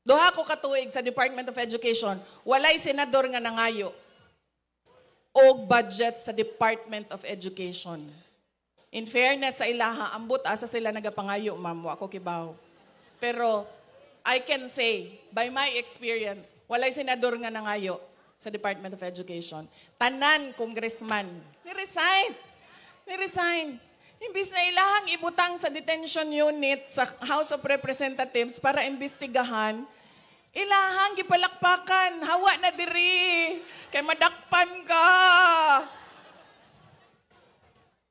Duha ko katuig sa Department of Education, walay senador nga nangayo og budget sa Department of Education. In fairness sa ilaha, ambot asa sila nagapangayo, ma'am, wa ko kibaw. Pero I can say, by my experience, walay senador nga nangayo sa Department of Education. Tanan, congressman, ni-resign. Ni-resign. Imbis na ilahang ibutang sa detention unit sa House of Representatives para imbestigahan, ilahang gipalakpakan, hawa na diri, kay madakpan ka.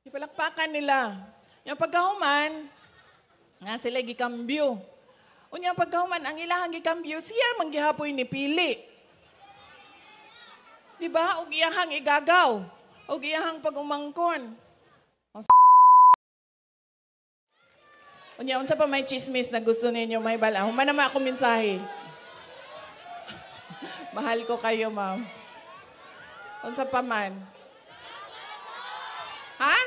Gipalakpakan nila. Yung pagkahuman, nga sila gikambyo. Unya pagkahuman, ang ilahang gikambyo, siya manggihapoy ni pili. Diba? O iyahang igagaw. O iyahang pag-umangkon. Unya, unsa pa may chismis na gusto ninyo may bala. Humanama ako mensahe. Mahal ko kayo, ma'am. Unsa pa man? Ha?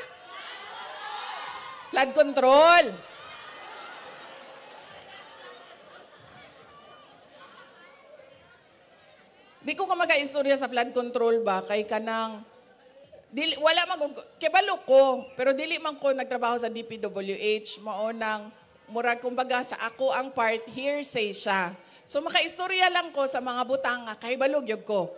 Flood control. Di ko ka mag-istorya sa flood control ba, kay kanang, wala kebalo ko, pero dili man ko nagtrabaho sa DPWH, maunang, murag kumbaga sa ako ang part, hearsay siya. So makaistorya lang ko sa mga butang nga, kay balog yun ko.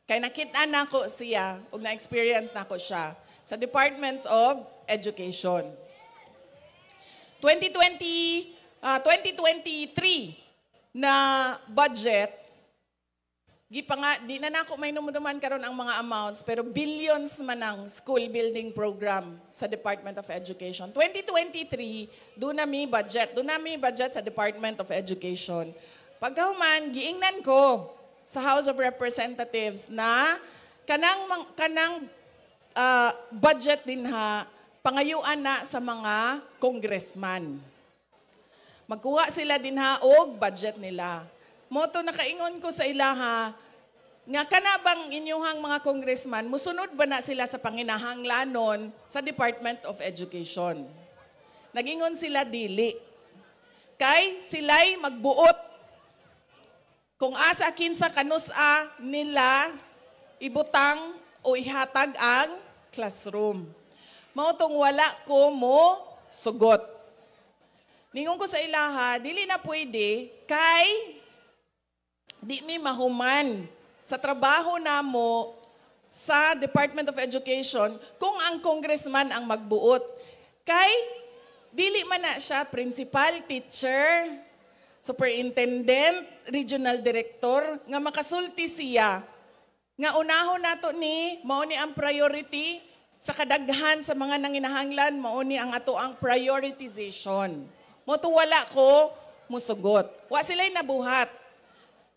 Kay nakita na ko siya, o na-experience na ko siya, sa Department of Education. 2023 na budget, di na nako may numuduman karon ang mga amounts, pero billions man ang school building program sa Department of Education. 2023, doon na may budget sa Department of Education. Pagkahuman, giingnan ko sa House of Representatives na kanang budget din pangayuan na sa mga congressman. Magkuha sila din og budget nila. Moto nakaingon ko sa ilaha, nga kanabang inyuhang mga congressman, musunod ba na sila sa panginahanglanon sa Department of Education? Nagingon sila dili. Kay sila'y magbuot. Kung asa kinsa kanusa nila, ibutang o ihatag ang classroom. Mautong wala ko mo sugot. Ningon ko sa ilaha, dili na pwede, kay di mi mahuman sa trabaho namo sa Department of Education kung ang congressman ang magbuot. Kay dili man na siya principal, teacher, superintendent, regional director, nga makasulti siya. Nga unahon nato ni, mao ni ang priority sa kadaghan sa mga nanginahanglan, mao ni ang ato ang prioritization. Moto wala ko musugot. Wa sila'y nabuhat.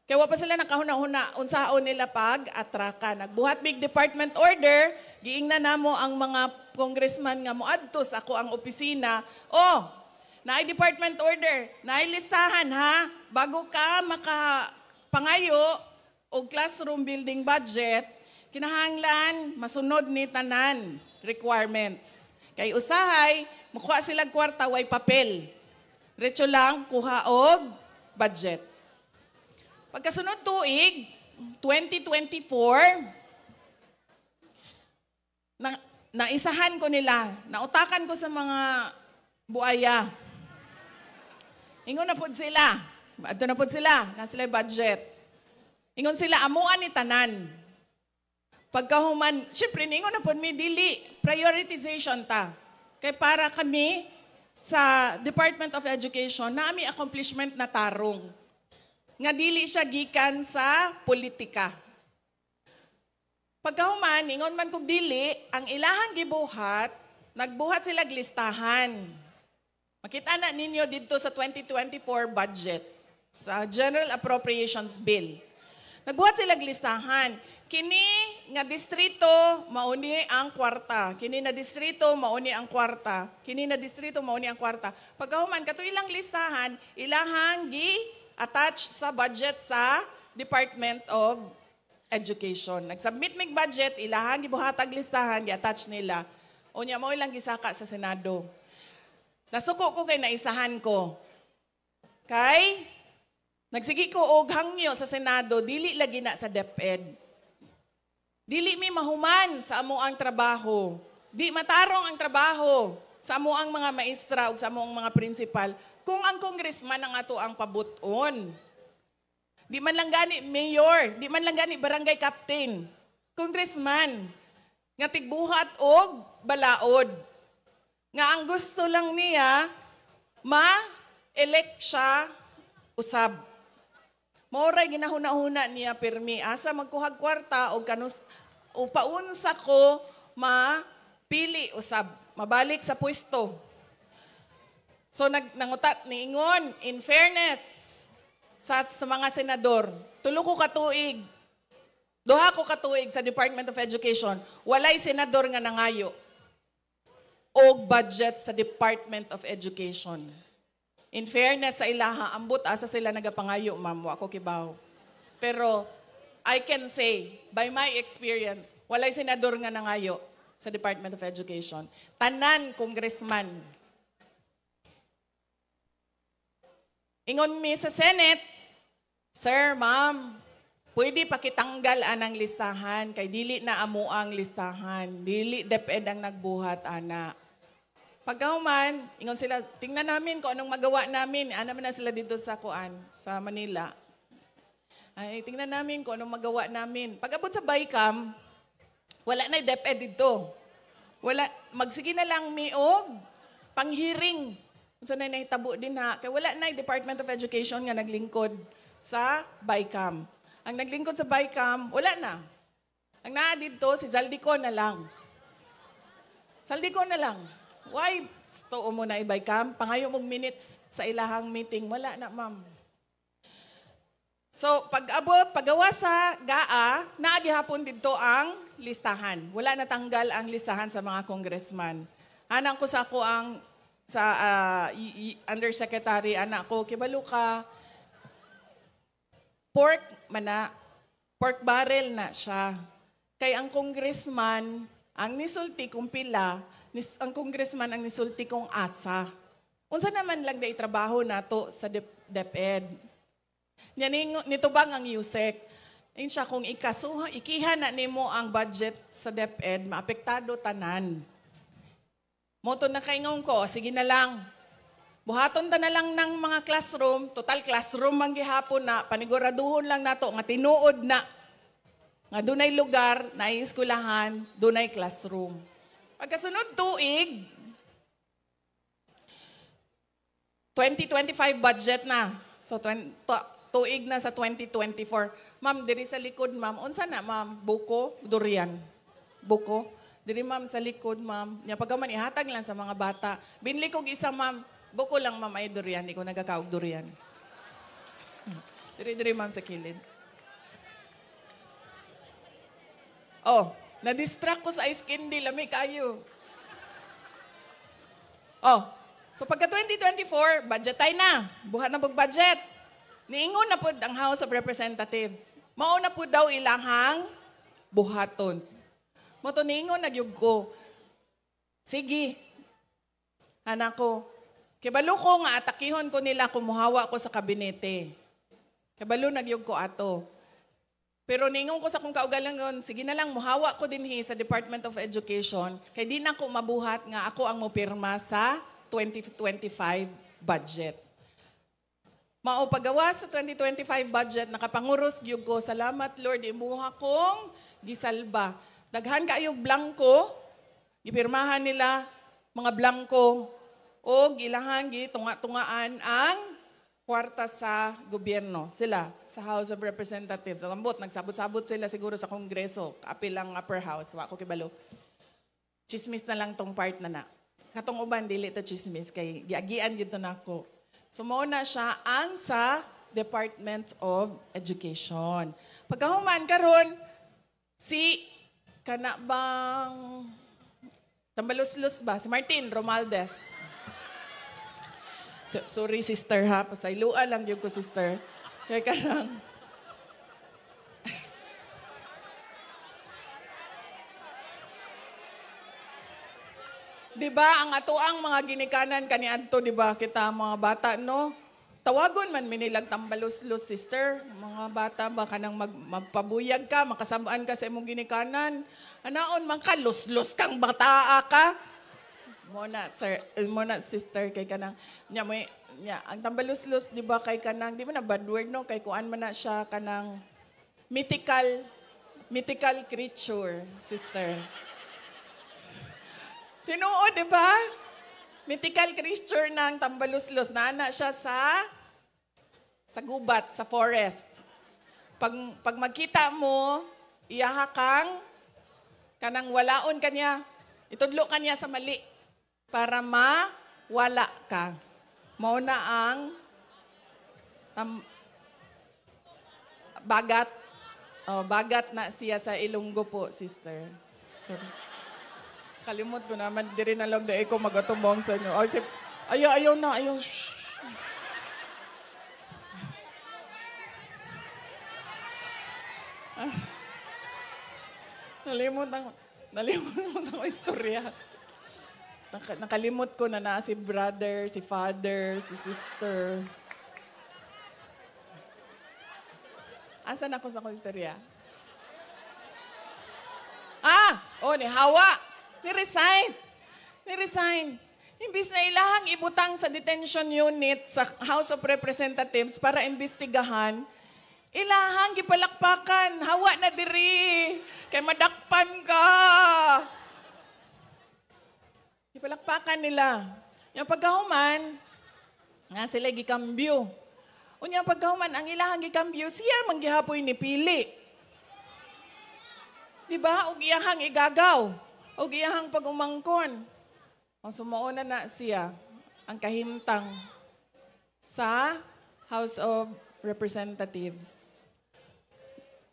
Kaya wa pa sila nakahuna-huna unsaon nila pag-atraka. Nagbuhat big department order, giingnan namo ang mga congressman nga moadto sa ako ang opisina. Oh, naay department order, naay listahan ha, bago ka makapangayo og classroom building budget, kinahanglan masunod ni tanan requirements. Kay usahay, mukuha silang kwarta way papel. Diretso lang kuha og budget. Pagkasunod tuig, 2024, naisahan ko nila, nautakan ko sa mga buaya. Ingon na po sila, ato na po sila, na sila budget. Ingon sila, amuan ni tanan. Pagkahuman, syempre, ingon na po, may dili, prioritization ta. Kaya para kami sa Department of Education, na may accomplishment na tarong. Nga dili siya gikan sa politika. Pagkahuman, ingon man kog dili, ang ilahang gibuhat, nagbuhat sila listahan. Makita na ninyo dito sa 2024 budget, sa General Appropriations Bill. Nagbuhat sila listahan. Kini nga distrito, mauni ang kwarta. Kini na distrito, mauni ang kwarta. Kini na distrito, mauni ang kwarta. Pagkahuman, kato ilang listahan, ilahang attach sa budget sa Department of Education. Nag-submit mig budget, ilahang gibuhatag listahan, gi-attach nila. Unya mo ilang gisaka sa Senado. Nasuko ko kay naisahan ko. Kay Nagsigi ko og hangyo sa Senado, dili lagi na sa DepEd. Dili mi mahuman sa amoang trabaho. Di matarong ang trabaho sa amoang mga maestra o sa amoang mga prinsipal kung ang congressman ang ato ang pabuton. Di man lang gani mayor, di man lang gani barangay captain, congressman, nga tigbuhat og balaod. Nga ang gusto lang niya, ma-elect siya usab. Moray ginahuna-huna niya pirmi. Asa magkuhag kwarta o kanus o paunsa ko mapili usab. Mabalik sa pwesto. So nangutat niingon, in fairness sa mga senador, tulo ko katuig, duha ko katuig sa Department of Education, walay senador nga nangayo og budget sa Department of Education. In fairness sa ilaha, ambot asa sila nagapangayo, ma'am, wa ko kibaw. Pero I can say, by my experience, walay senador nga nangayo sa Department of Education. Tanan, congressman. Ingon mi sa Senate, Sir, ma'am, pwede pakitanggal anang listahan, kay dili na amo ang listahan. Dili DepEd ang nagbuhat, ana. Pagkahuman, ingon sila, tingnan namin kung anong magawa namin. Ano na sila dito sa Kuan, sa Manila. Ay, tingnan namin kung anong magawa namin. Pag-abot sa BICAM, wala na DepEd dito. Wala, magsige na lang miog, panghiring. Kung saan na nahitabo din ha. Kaya wala na Department of Education nga naglingkod sa BICAM. Ang naglingkod sa BICAM, wala na. Ang naa dito, si Zaldico na lang. Zaldico na lang. Why? Too mo na i-BICAM. Pangayo mong minutes sa ilahang meeting. Wala na, ma'am. So, pag-abot, paggawa sa GAA, naagihapon dito ang listahan. Wala natanggal ang listahan sa mga congressman. Anak ko sa ako ang undersecretary, anak ko, kibalo ka, pork barrel na siya. Kay ang congressman, ang nisulti kong pila, ang congressman ang nisulti kong asa. Unsa naman lang na itrabaho nato sa DepEd. Nito bang ang USEC? Ayun siya, kung ikiha na nimo ang budget sa DepEd, maapektado tanan. Moto na kaingon ko, sige na lang. Buhaton ta na lang ng mga classroom, total classroom man gihapon na, paniguraduhon lang nato nga tinuod na. Nga dunay lugar, na eskwelahan, dunay classroom. Pagkasunod tuig, 2025 budget na. So, tuig na sa 2024. Ma'am, diri sa likod, ma'am. Unsa na, ma'am? Buko? Durian? Buko? Diri, ma'am, sa likod, ma'am. Nya pagkaman, ihatag lang sa mga bata. Binli kog isa, ma'am. Buko lang, ma'am, ay durian. Di ko nagkakaog durian. Diri, ma'am, sa kilid. Oh, na-distract ko sa ice candy. Lamig kayo. Oh, so pagka 2024, budget tayo na. Buhat na pag-budget. Niingon na po ang House of Representatives. Mauna po daw ilahang buhaton. Moto niingon nagyug ko. Sige. Anak ko. Kibalo ko nga atakihon ko nila kumuhawa ko sa kabinete. Kibalo nagyug ko ato. Pero ningon ko sa kong kaugalingon, sige na lang, muhawa ko din sa Department of Education, kay di na ko mabuhat nga ako ang mupirma sa 2025 budget. Mao paggawa sa 2025 budget, nakapanguros gyud ko, salamat Lord, imuha kong gisalba. Daghan kayog blanco, gipirmahan nila mga blanco, o gilahan tunga-tungaan ang kwarta sa gobyerno. Sila, sa House of Representatives. So, ambot, nagsabot-sabot sila siguro sa Kongreso. Kapil ang upper house. Wa ko kibalo. Chismis na lang tong part na. Katong uban, dili to chismis. Kay giagian yun to na ako. Sumuna siya ang sa Department of Education. Pagkahuman karon si kanabang tambalos-los ba? Si Martin Romualdez. Sorry, sister, ha? Pasaylua lang yung ko, sister. Kaya ka lang. Diba, ang atoang mga ginikanan kaniadto, diba, kita mga bata, no? tawagon man minilag tambalos-los, sister. Mga bata ba ka nang magpabuyag ka, makasabaan ka sa imong ginikanan. Anaon man ka, los-los kang bataa ka. Muna, sir, muna, sister, kay kanang, ang tambalos-los, di ba, kay kanang, di ba na bad word, no? Kay kuan man na siya kanang mythical creature, sister. Tinuod, di ba? Mythical creature ng tambaluslos. Naana siya sa gubat, sa forest. Pag magkita mo, iyaha kanang walaon kanya. Itudlo kanya sa mali para mawala ka. Mauna ang bagat. Oh, bagat na siya sa Ilonggo po, sister. Sorry. Kalimot ko naman, di rin alam na ko magatumong sa inyo. Ayaw na, ayaw. Shh. Nalimot mo sa istorya. Nakalimot ko na si brother, si father, si sister. Asan ako sa istorya? Ni Hawa. Ni-resign. Imbis na ilahang ibutang sa detention unit sa House of Representatives para imbestigahan, ilahang gipalakpakan. Hawa na diri. Kay madakpan ka. Gipalakpakan nila. Yung pagkahuman, nga sila gikambyo. Unya pagkahuman, ang ilahang gikambyo, siya manggihapoy ni pili. Diba? O iyahang igagaw. O iyahang pag-umangkon. O sumuuna na siya ang kahimtang sa House of Representatives.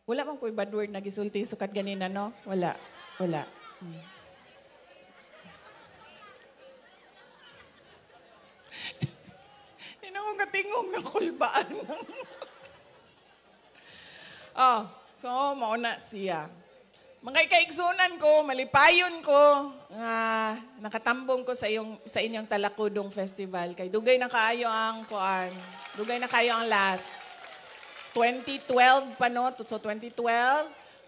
Wala bang ko'y bad word na gisulti sukat ganina, no? Wala. Hindi na akong katingong na kulbaan. So mauna siya. Mga kaigsunan ko, malipayon ko, nakatambong ko sa inyong Talakudong Festival. Kay dugay na kaayo ang kuan. Dugay na kayo ang last. 2012 pa, no? So 2012,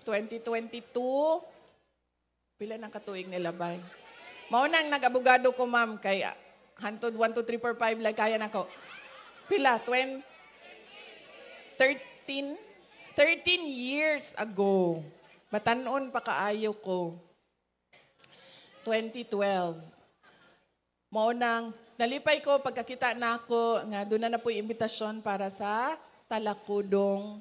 2022, pila ng katuig nilabay. Maunang nag-abogado ko, ma'am, kay hantod 1, 2, 3, 4, 5, like kaya na ko. Pila? 13 years ago. Batanon pa kaayo ko. 2012. Maunang, nalipay ko pagkakita na ako, nga doon na po yung imbitasyon para sa Talakudong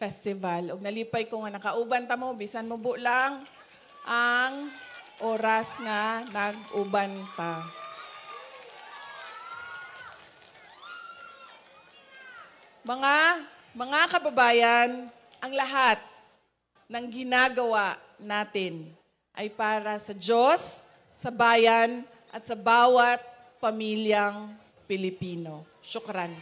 Festival. Og nalipay ko nga nakauban ta mo, bisan mo bu lang ang oras nga nag-uban pa. Mga kababayan, ang lahat ng ginagawa natin ay para sa Diyos, sa bayan, at sa bawat pamilyang Pilipino. Syukran.